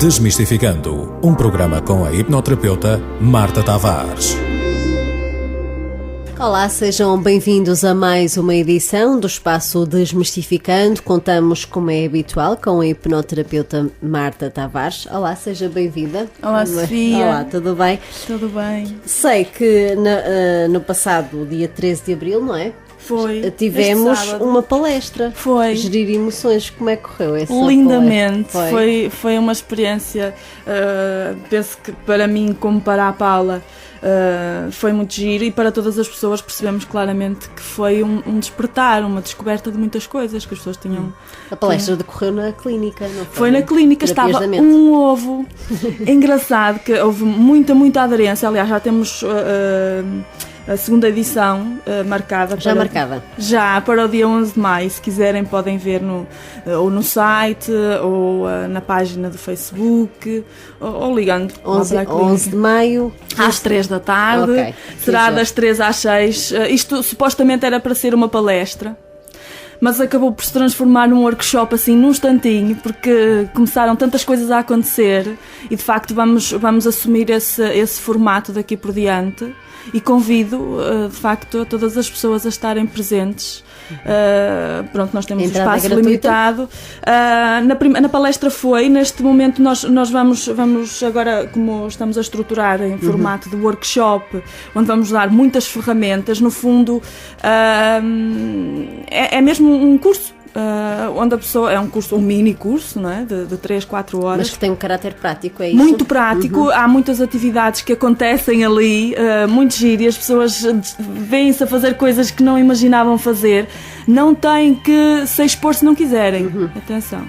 Desmistificando, um programa com a hipnoterapeuta Marta Tavares. Olá, sejam bem-vindos a mais uma edição do Espaço Desmistificando. Contamos, como é habitual, com a hipnoterapeuta Marta Tavares. Olá, seja bem-vinda. Olá, Sofia. Olá, tudo bem? Tudo bem. Sei que no passado dia 13 de abril, não é? Foi. Tivemos uma palestra. Foi. Gerir emoções. Como é que correu essa Lindamente. palestra? Foi uma experiência, penso que para mim, como para a Paula, foi muito giro, e para todas as pessoas percebemos claramente que foi um despertar, uma descoberta de muitas coisas que as pessoas tinham. A palestra decorreu na clínica, não foi? Foi na clínica, estava um ovo. Engraçado que houve muita aderência. Aliás, já temos a segunda edição marcada. Já para o dia 11 de maio. Se quiserem podem ver ou no site ou na página do Facebook ou ligando 11 de maio às 3 da tarde. Okay. Será das 3 às 6. Isto supostamente era para ser uma palestra, mas acabou por se transformar num workshop assim num instantinho, porque começaram tantas coisas a acontecer e de facto vamos assumir esse formato daqui por diante. E convido, de facto, a todas as pessoas a estarem presentes. Pronto, nós temos espaço limitado. Na palestra neste momento nós vamos agora, como estamos a estruturar em formato de workshop, onde vamos dar muitas ferramentas. No fundo, é mesmo um curso. Onde a pessoa, é um mini curso, não é? De 3, 4 horas. Mas que tem um caráter prático, é isso? Muito prático, há muitas atividades que acontecem ali, muito giro, e as pessoas vêm-se a fazer coisas que não imaginavam fazer. Não têm que se expor se não quiserem, atenção.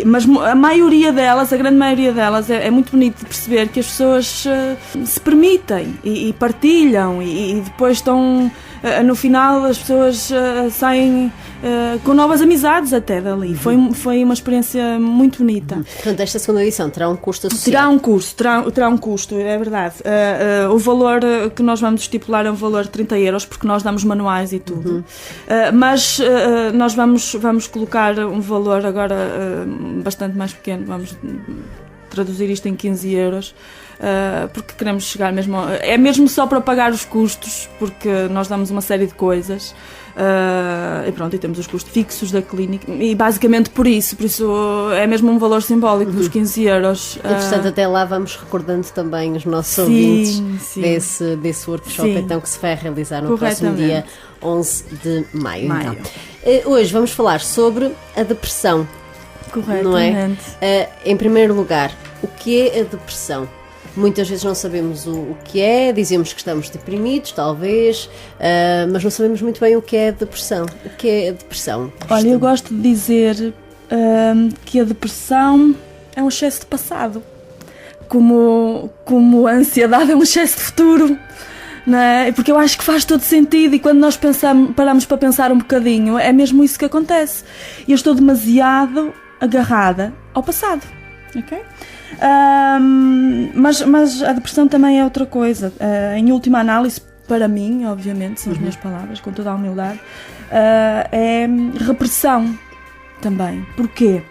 Mas a maioria delas, a grande maioria delas, é muito bonito de perceber que as pessoas se permitem e partilham e depois estão... No final as pessoas saem com novas amizades até dali. Foi uma experiência muito bonita. Portanto, esta segunda edição terá um custo associado? Terá um custo, é verdade. O valor que nós vamos estipular é um valor de 30 euros, porque nós damos manuais e tudo. Mas nós vamos colocar um valor agora bastante mais pequeno. Vamos traduzir isto em 15 euros. Porque queremos chegar mesmo... É mesmo só para pagar os custos, porque nós damos uma série de coisas. E pronto, e temos os custos fixos da clínica. E basicamente por isso é mesmo um valor simbólico dos 15 euros. Portanto, até lá vamos recordando também os nossos ouvintes desse workshop então, que se vai realizar no próximo dia 11 de maio. Então. Hoje vamos falar sobre a depressão. Corretamente. Não é? Em primeiro lugar, o que é a depressão? Muitas vezes não sabemos o que é, dizemos que estamos deprimidos, talvez, mas não sabemos muito bem o que é a depressão. O que é a depressão? Olha, eu gosto de dizer que a depressão é um excesso de passado, como a ansiedade é um excesso de futuro, não é? Porque eu acho que faz todo sentido, e quando nós paramos para pensar um bocadinho, é mesmo isso que acontece. Eu estou demasiado agarrada ao passado, ok? Mas a depressão também é outra coisa. Em última análise, para mim, obviamente, são as minhas palavras, com toda a humildade, é repressão também. Porquê?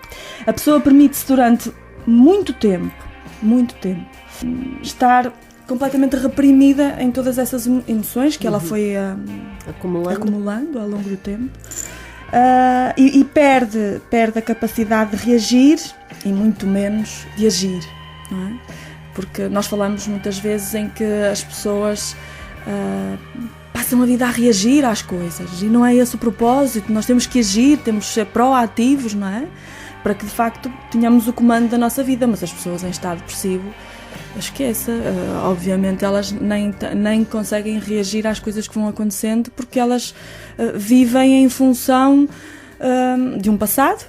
A pessoa permite-se durante muito tempo, estar completamente reprimida em todas essas emoções que ela foi acumulando ao longo do tempo, e perde a capacidade de reagir e muito menos de agir, não é? Porque nós falamos muitas vezes em que as pessoas passam a vida a reagir às coisas, e não é esse o propósito. Nós temos que agir, temos que ser proativos, não é? Para que de facto tenhamos o comando da nossa vida. Mas as pessoas em estado depressivo, esqueça, obviamente elas nem conseguem reagir às coisas que vão acontecendo, porque elas vivem em função de um passado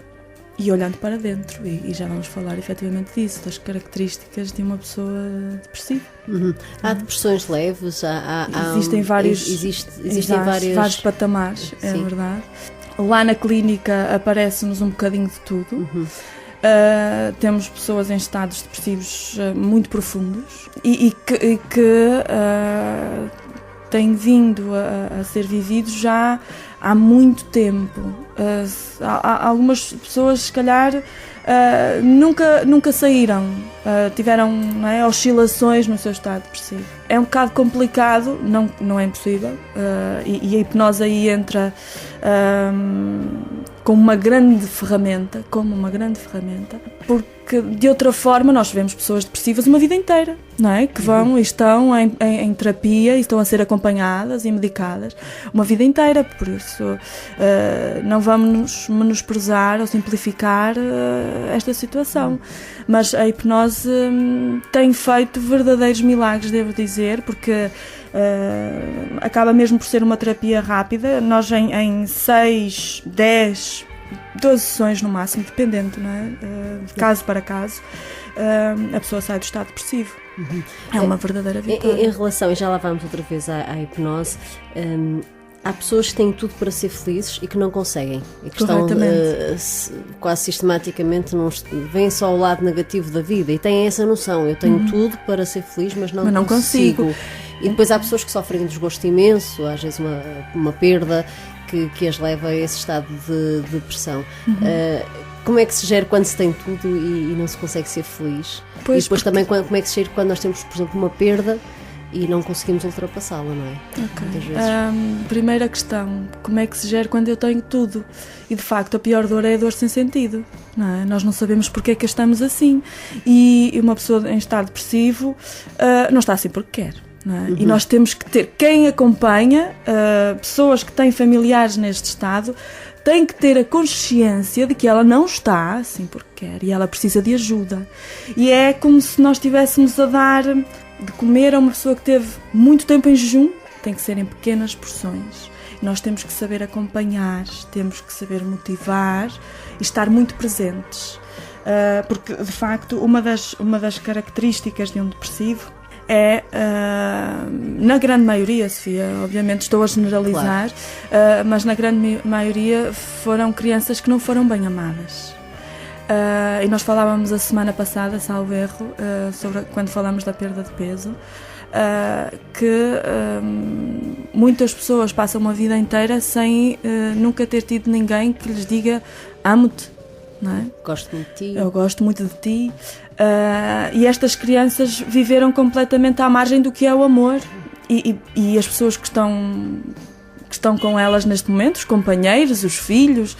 e olhando para dentro, e já vamos falar efetivamente disso, das características de uma pessoa depressiva. Há depressões leves, existem vários patamares, é verdade. Lá na clínica aparece-nos um bocadinho de tudo. Temos pessoas em estados depressivos muito profundos e que têm vindo a ser vividos já há muito tempo. Há algumas pessoas, se calhar, nunca saíram, tiveram, não é, oscilações no seu estado depressivo. É um bocado complicado, não é impossível, e a hipnose aí entra como uma grande ferramenta, porque de outra forma nós vemos pessoas depressivas uma vida inteira, não é? Que vão e estão em terapia e estão a ser acompanhadas e medicadas uma vida inteira, por isso não vamos menosprezar ou simplificar esta situação, mas a hipnose tem feito verdadeiros milagres, devo dizer, porque acaba mesmo por ser uma terapia rápida. Nós em 6, 10, 12 sessões no máximo, dependendo, não é? De caso para caso, a pessoa sai do estado depressivo. É uma verdadeira vitória. Em relação, e já lá vamos outra vez à hipnose, há pessoas que têm tudo para ser felizes e que não conseguem, e que estão quase sistematicamente, veem só o lado negativo da vida e têm essa noção: eu tenho tudo para ser feliz, mas não consigo. E depois há pessoas que sofrem um desgosto imenso, às vezes uma perda que as leva a esse estado de depressão. Como é que se gera quando se tem tudo e não se consegue ser feliz? Pois, e depois também como é que se gera quando nós temos, por exemplo, uma perda e não conseguimos ultrapassá-la, não é? Muitas vezes. Primeira questão: como é que se gera quando eu tenho tudo? E de facto a pior dor é a dor sem sentido, não é? Nós não sabemos porque é que estamos assim, e uma pessoa em estado depressivo não está assim porque quer. Não é? E nós temos que ter quem acompanha, pessoas que têm familiares neste estado, tem que ter a consciência de que ela não está assim porque quer e ela precisa de ajuda. E é como se nós estivéssemos a dar de comer a uma pessoa que teve muito tempo em jejum. Tem que ser em pequenas porções. Nós temos que saber acompanhar, temos que saber motivar e estar muito presentes, porque de facto uma das características de um depressivo é, na grande maioria, Sofia, obviamente estou a generalizar, claro, mas na grande maioria foram crianças que não foram bem amadas. E nós falávamos a semana passada, salvo erro, sobre quando falamos da perda de peso, que muitas pessoas passam uma vida inteira sem nunca ter tido ninguém que lhes diga: amo-te. Não é? Gosto muito de ti. Eu gosto muito de ti. E estas crianças viveram completamente à margem do que é o amor. E as pessoas que estão com elas neste momento, os companheiros, os filhos,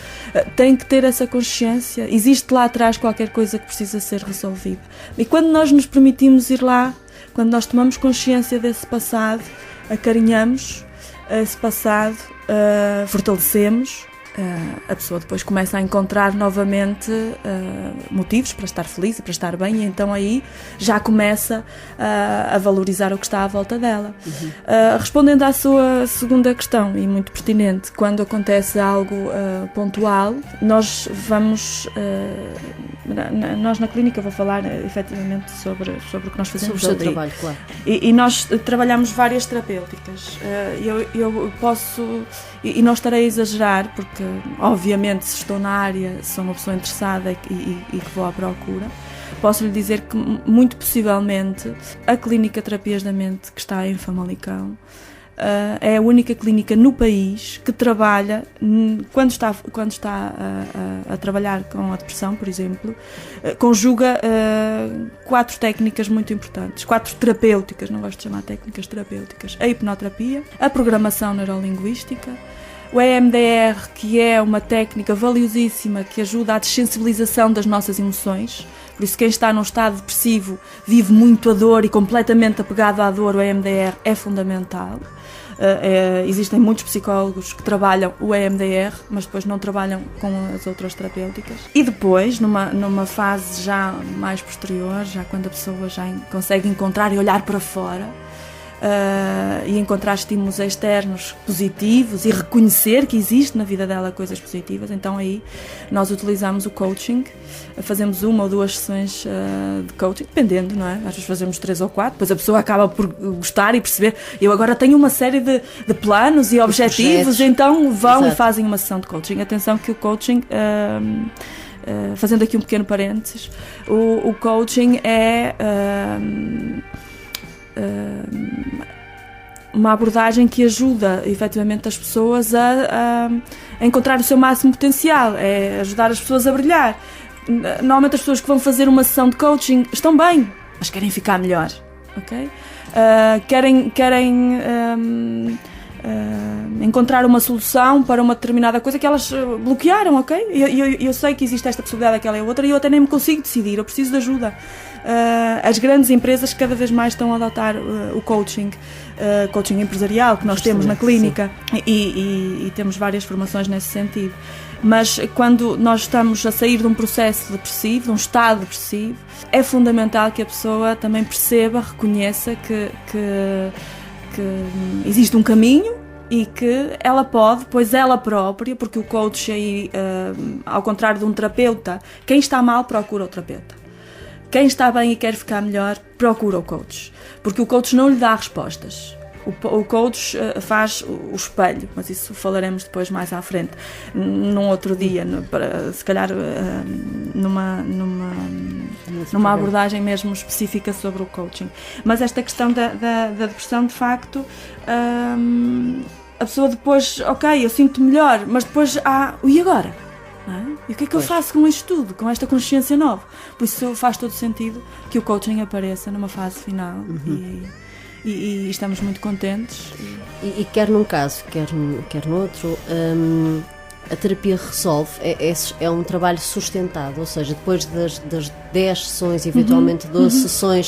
têm que ter essa consciência. Existe lá atrás qualquer coisa que precisa ser resolvida. E quando nós nos permitimos ir lá, quando nós tomamos consciência desse passado, acarinhamos esse passado, fortalecemos, a pessoa depois começa a encontrar novamente motivos para estar feliz e para estar bem, e então aí já começa a valorizar o que está à volta dela. Respondendo à sua segunda questão, e muito pertinente, quando acontece algo pontual, nós vamos nós na clínica, vou falar efetivamente sobre o que nós fazemos, sobre o seu trabalho, claro. E nós trabalhamos várias terapêuticas. Eu posso, e não estarei a exagerar, porque obviamente se estou na área, sou uma pessoa interessada e que vou à procura, posso lhe dizer que muito possivelmente a Clínica Terapias da Mente, que está em Famalicão, é a única clínica no país que trabalha, quando está a trabalhar com a depressão, por exemplo, conjuga 4 técnicas muito importantes, 4 terapêuticas, não gosto de chamar técnicas terapêuticas: a hipnoterapia, a programação neurolinguística, o EMDR, que é uma técnica valiosíssima que ajuda à dessensibilização das nossas emoções. Por isso, quem está num estado depressivo vive muito a dor e completamente apegado à dor, o EMDR é fundamental. Existem muitos psicólogos que trabalham o EMDR, mas depois não trabalham com as outras terapêuticas. E depois, numa fase já mais posterior, já quando a pessoa já consegue encontrar e olhar para fora, e encontrar estímulos externos positivos e reconhecer que existe na vida dela coisas positivas, então aí nós utilizamos o coaching, fazemos 1 ou 2 sessões de coaching, dependendo, não é? Às vezes fazemos 3 ou 4, depois a pessoa acaba por gostar e perceber: eu agora tenho uma série de planos e objetivos, então vão e fazem uma sessão de coaching. Atenção que o coaching, fazendo aqui um pequeno parênteses, o coaching é uma abordagem que ajuda efetivamente as pessoas a encontrar o seu máximo potencial, é ajudar as pessoas a brilhar. Normalmente as pessoas que vão fazer uma sessão de coaching estão bem, mas querem ficar melhor, ok? Querem encontrar uma solução para uma determinada coisa que elas bloquearam, ok? Eu sei que existe esta possibilidade, aquela e outra, e eu até nem me consigo decidir, eu preciso de ajuda. As grandes empresas cada vez mais estão a adotar o coaching empresarial que nós temos na clínica, e temos várias formações nesse sentido. Mas quando nós estamos a sair de um processo depressivo, de um estado depressivo, é fundamental que a pessoa também perceba, reconheça que existe um caminho e que ela pode, pois ela própria, porque o coach aí, ao contrário de um terapeuta, quem está mal procura o terapeuta. Quem está bem e quer ficar melhor procura o coach, porque o coach não lhe dá respostas. O coach faz o espelho, mas isso falaremos depois mais à frente, num outro dia, se calhar numa abordagem mesmo específica sobre o coaching. Mas esta questão da depressão, de facto, a pessoa depois, ok, eu sinto melhor, mas depois e agora? Não é? E o que é que eu faço com isto tudo, com esta consciência nova? Por isso faz todo sentido que o coaching apareça numa fase final. E estamos muito contentes. E quer num caso, quer no outro, a terapia resolve, é um trabalho sustentado, ou seja, depois das 10 sessões, eventualmente 12 sessões,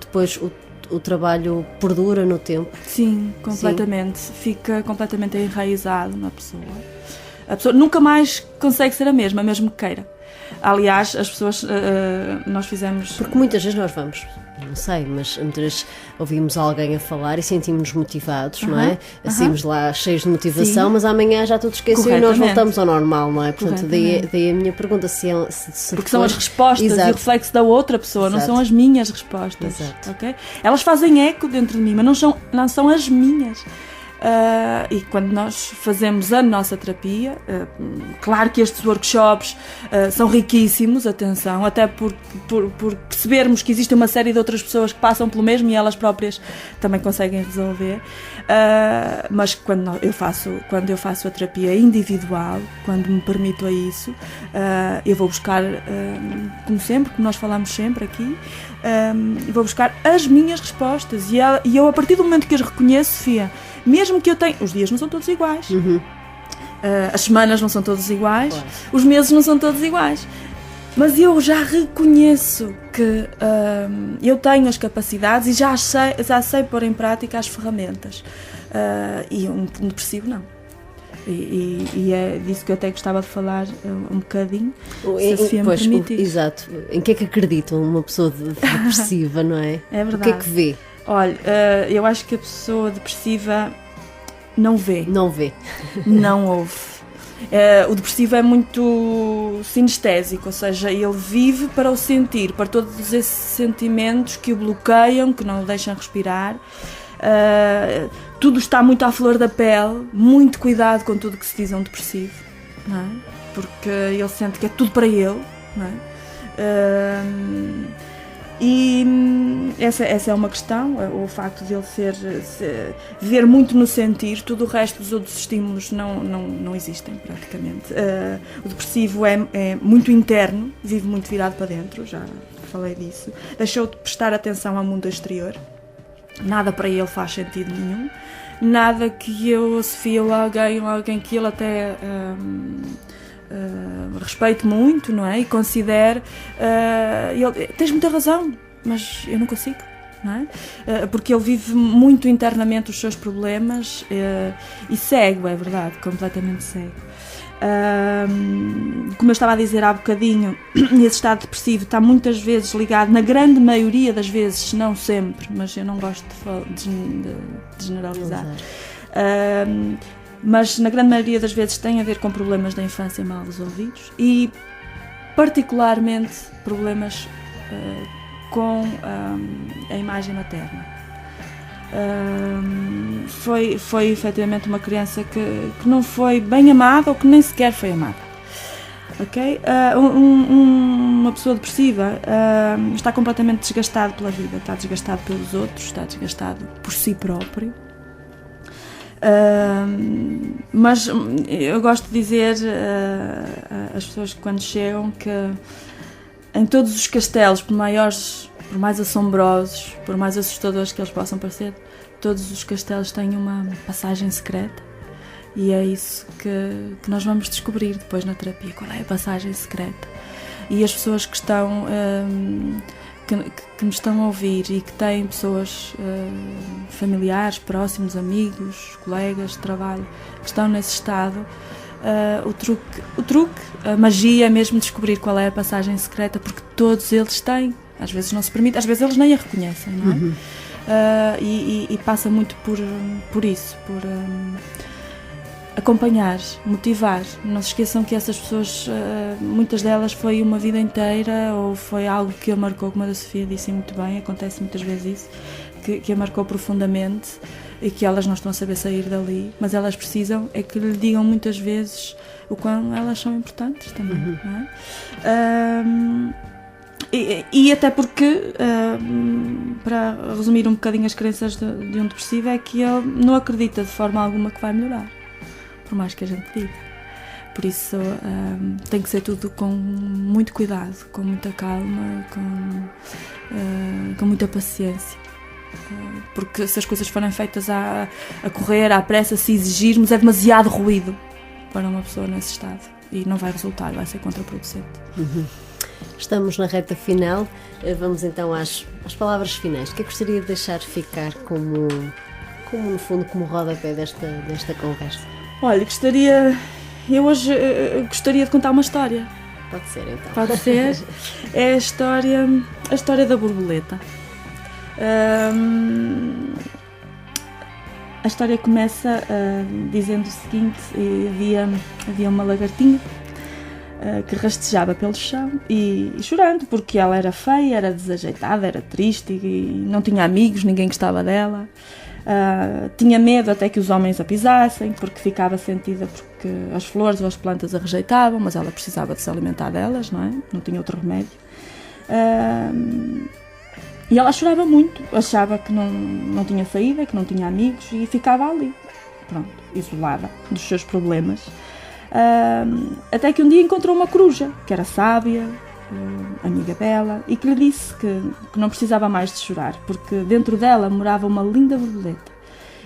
depois o trabalho perdura no tempo? Sim, completamente. Sim. Fica completamente enraizado na pessoa. A pessoa nunca mais consegue ser a mesma, mesmo que queira. Aliás, as pessoas, nós fizemos... Porque muitas vezes nós vamos, não sei, mas muitas vezes ouvimos alguém a falar e sentimos-nos motivados, não é? Saímos lá cheios de motivação, mas amanhã já tudo esqueceu e nós voltamos ao normal, não é? Portanto, daí a minha pergunta, se porque são as respostas. Exato. E o reflexo da outra pessoa, exato, não são as minhas respostas. Exato. Okay? Elas fazem eco dentro de mim, mas não são as minhas. E quando nós fazemos a nossa terapia, claro que estes workshops são riquíssimos, atenção, até por percebermos que existe uma série de outras pessoas que passam pelo mesmo e elas próprias também conseguem resolver, mas quando eu faço a terapia individual, quando me permito a isso, eu vou buscar, como sempre, como nós falamos sempre aqui, vou buscar as minhas respostas e eu, a partir do momento que as reconheço, Sofia, mesmo que eu tenha... Os dias não são todos iguais. As semanas não são todas iguais. Claro. Os meses não são todos iguais. Mas eu já reconheço que eu tenho as capacidades e já sei pôr em prática as ferramentas. E um depressivo não. E é disso que eu até gostava de falar um bocadinho, se a Sofia me permitir. Exato. Em que é que acreditam uma pessoa depressiva, não é? É verdade. O que é que vê? Olha, eu acho que a pessoa depressiva não vê. Não vê. Não ouve. O depressivo é muito sinestésico, ou seja, ele vive para o sentir, para todos esses sentimentos que o bloqueiam, que não o deixam respirar. Tudo está muito à flor da pele, muito cuidado com tudo que se diz a um depressivo, não é? Porque ele sente que é tudo para ele, não é? E essa é uma questão, o facto de ele viver muito no sentir, tudo o resto dos outros estímulos não existem praticamente. O depressivo é muito interno, vive muito virado para dentro, já falei disso, deixou de prestar atenção ao mundo exterior, nada para ele faz sentido nenhum, nada que eu, a Sofia ou alguém que ele até... respeito muito, não é? E considero tens muita razão, mas eu não consigo, não é? Porque ele vive muito internamente os seus problemas e cego, é verdade, completamente cego. Como eu estava a dizer há bocadinho, esse estado depressivo está muitas vezes ligado, na grande maioria das vezes, não sempre, mas eu não gosto de generalizar, mas na grande maioria das vezes tem a ver com problemas da infância mal resolvidos e particularmente problemas com a imagem materna. Foi efetivamente uma criança que não foi bem amada ou que nem sequer foi amada. Okay? Uma pessoa depressiva está completamente desgastado pela vida, está desgastado pelos outros, está desgastado por si próprio. Mas eu gosto de dizer às pessoas que quando chegam que em todos os castelos, por mais assombrosos, por mais assustadores que eles possam parecer, todos os castelos têm uma passagem secreta, e é isso que nós vamos descobrir depois na terapia, qual é a passagem secreta. E as pessoas que estão que nos estão a ouvir e que têm pessoas familiares, próximos, amigos, colegas de trabalho que estão nesse estado, o truque, a magia é mesmo descobrir qual é a passagem secreta, porque todos eles têm. Às vezes não se permite, às vezes eles nem a reconhecem, não é? E passa muito por isso, por acompanhar, motivar. Não se esqueçam que essas pessoas, muitas delas foi uma vida inteira, ou foi algo que a marcou, como a Sofia disse muito bem, acontece muitas vezes isso, que a marcou profundamente e que elas não estão a saber sair dali, mas elas precisam é que lhe digam muitas vezes o quão elas são importantes também, não é? E até porque, para resumir um bocadinho as crenças de um depressivo, é que ele não acredita de forma alguma que vai melhorar, por mais que a gente diga. Por isso tem que ser tudo com muito cuidado, com muita calma, com muita paciência, porque se as coisas forem feitas a correr, à pressa, se exigirmos, é demasiado ruído para uma pessoa nesse estado e não vai resultar, vai ser contraproducente. Estamos na reta final, vamos então às palavras finais. O que é que gostaria de deixar ficar como no fundo, como rodapé desta conversa? Olha, eu hoje gostaria de contar uma história. Pode ser, então. Pode ser. É a história da borboleta. A história começa dizendo o seguinte: havia uma lagartinha que rastejava pelo chão e chorando, porque ela era feia, era desajeitada, era triste e não tinha amigos, ninguém gostava dela. Tinha medo até que os homens a pisassem, porque ficava sentida porque as flores ou as plantas a rejeitavam, mas ela precisava de se alimentar delas, não é? Não tinha outro remédio. E ela chorava muito, achava que não tinha saída, que não tinha amigos, e ficava ali, pronto, isolada dos seus problemas. Até que um dia encontrou uma coruja, que era sábia, amiga dela, e que lhe disse que não precisava mais de chorar, porque dentro dela morava uma linda borboleta,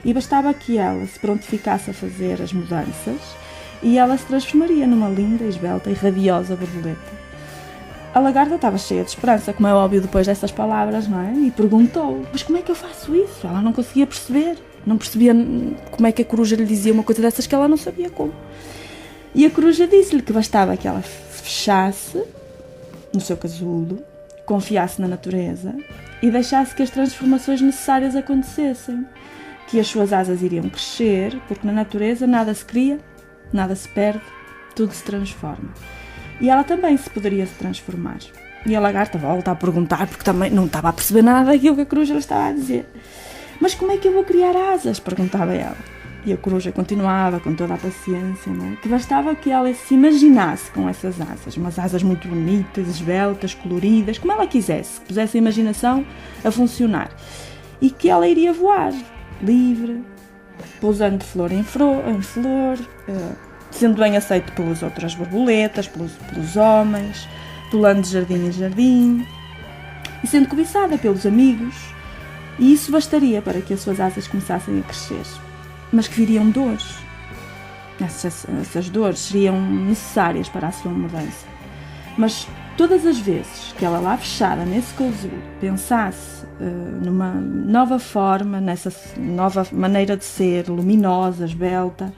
e bastava que ela se prontificasse a fazer as mudanças, e ela se transformaria numa linda, esbelta e radiosa borboleta. A lagarta estava cheia de esperança, como é óbvio depois dessas palavras, não é? E perguntou: mas como é que eu faço isso? Ela não conseguia perceber, não percebia como é que a coruja lhe dizia uma coisa dessas que ela não sabia como. E a coruja disse-lhe que bastava que ela fechasse no seu casulo, confiasse na natureza e deixasse que as transformações necessárias acontecessem, que as suas asas iriam crescer, porque na natureza nada se cria, nada se perde, tudo se transforma. E ela também se poderia se transformar. E a lagarta volta a perguntar, porque também não estava a perceber nada daquilo que a coruja lhe estava a dizer. Mas como é que eu vou criar asas? Perguntava ela. E a coruja continuava com toda a paciência, não é? Que bastava que ela se imaginasse com essas asas, umas asas muito bonitas, esbeltas, coloridas, como ela quisesse, que pusesse a imaginação a funcionar. E que ela iria voar, livre, pousando de flor em flor, sendo bem aceito pelas outras borboletas, pelos homens, pulando de jardim em jardim, e sendo cobiçada pelos amigos. E isso bastaria para que as suas asas começassem a crescer. Mas que viriam dores. Essas dores seriam necessárias para a sua mudança. Mas todas as vezes que ela lá fechada nesse casulo pensasse numa nova forma, nessa nova maneira de ser, luminosa, esbelta,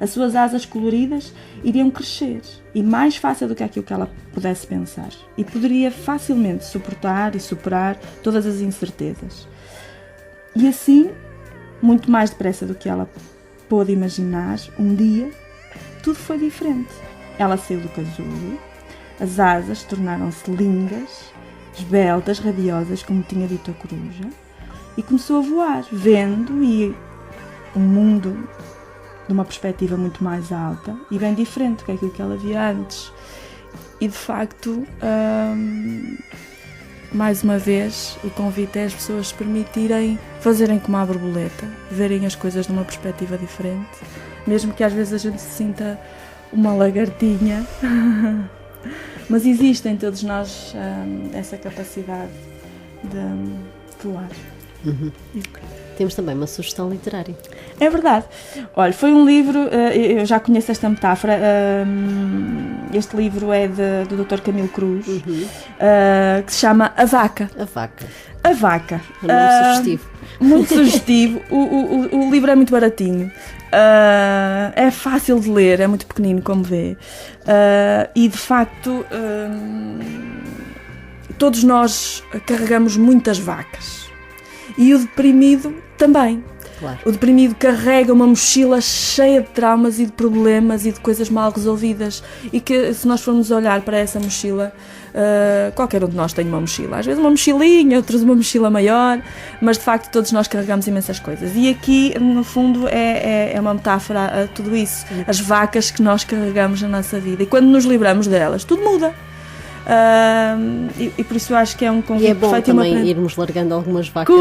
as suas asas coloridas iriam crescer, e mais fácil do que aquilo que ela pudesse pensar, e poderia facilmente suportar e superar todas as incertezas. E assim, muito mais depressa do que ela pôde imaginar, um dia, tudo foi diferente. Ela saiu do casulo, as asas tornaram-se lindas, esbeltas, radiosas, como tinha dito a coruja, e começou a voar, vendo um mundo de uma perspectiva muito mais alta e bem diferente do que aquilo que ela via antes. E de facto mais uma vez, o convite é as pessoas se permitirem fazerem como a borboleta, verem as coisas numa perspectiva diferente, mesmo que às vezes a gente se sinta uma lagartinha, mas existe em todos nós essa capacidade de voar. Temos também uma sugestão literária. É verdade. Olha, foi um livro, eu já conheço esta metáfora, este livro é do Dr. Camilo Cruz, que se chama A Vaca. A Vaca. A Vaca. Um nome sugestivo. Muito sugestivo. O livro é muito baratinho. É fácil de ler, é muito pequenino, como vê. E, de facto, todos nós carregamos muitas vacas. E o deprimido também. Claro. O deprimido carrega uma mochila cheia de traumas e de problemas e de coisas mal resolvidas, e que, se nós formos olhar para essa mochila, qualquer um de nós tem uma mochila, às vezes uma mochilinha, outros uma mochila maior, mas de facto todos nós carregamos imensas coisas, e aqui no fundo é uma metáfora a tudo isso, as vacas que nós carregamos na nossa vida, e quando nos livramos delas, tudo muda. E por isso eu acho que é um convite perfeito. E é bom também irmos largando algumas vacas.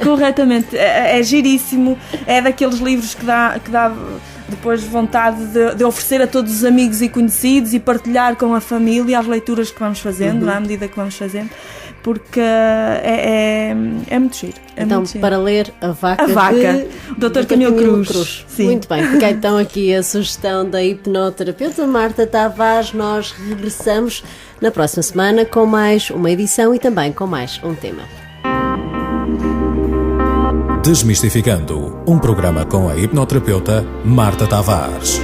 Corretamente. É giríssimo. É daqueles livros que dá depois vontade de oferecer a todos os amigos e conhecidos e partilhar com a família as leituras que vamos fazendo, à medida que vamos fazendo, porque é muito giro. Então, muito giro. Para ler A Vaca de Dr. Camilo Cruz. Sim. Muito bem, fica então aqui a sugestão da hipnoterapeuta Marta Tavares. Nós regressamos na próxima semana com mais uma edição e também com mais um tema. Desmistificando, um programa com a hipnoterapeuta Marta Tavares.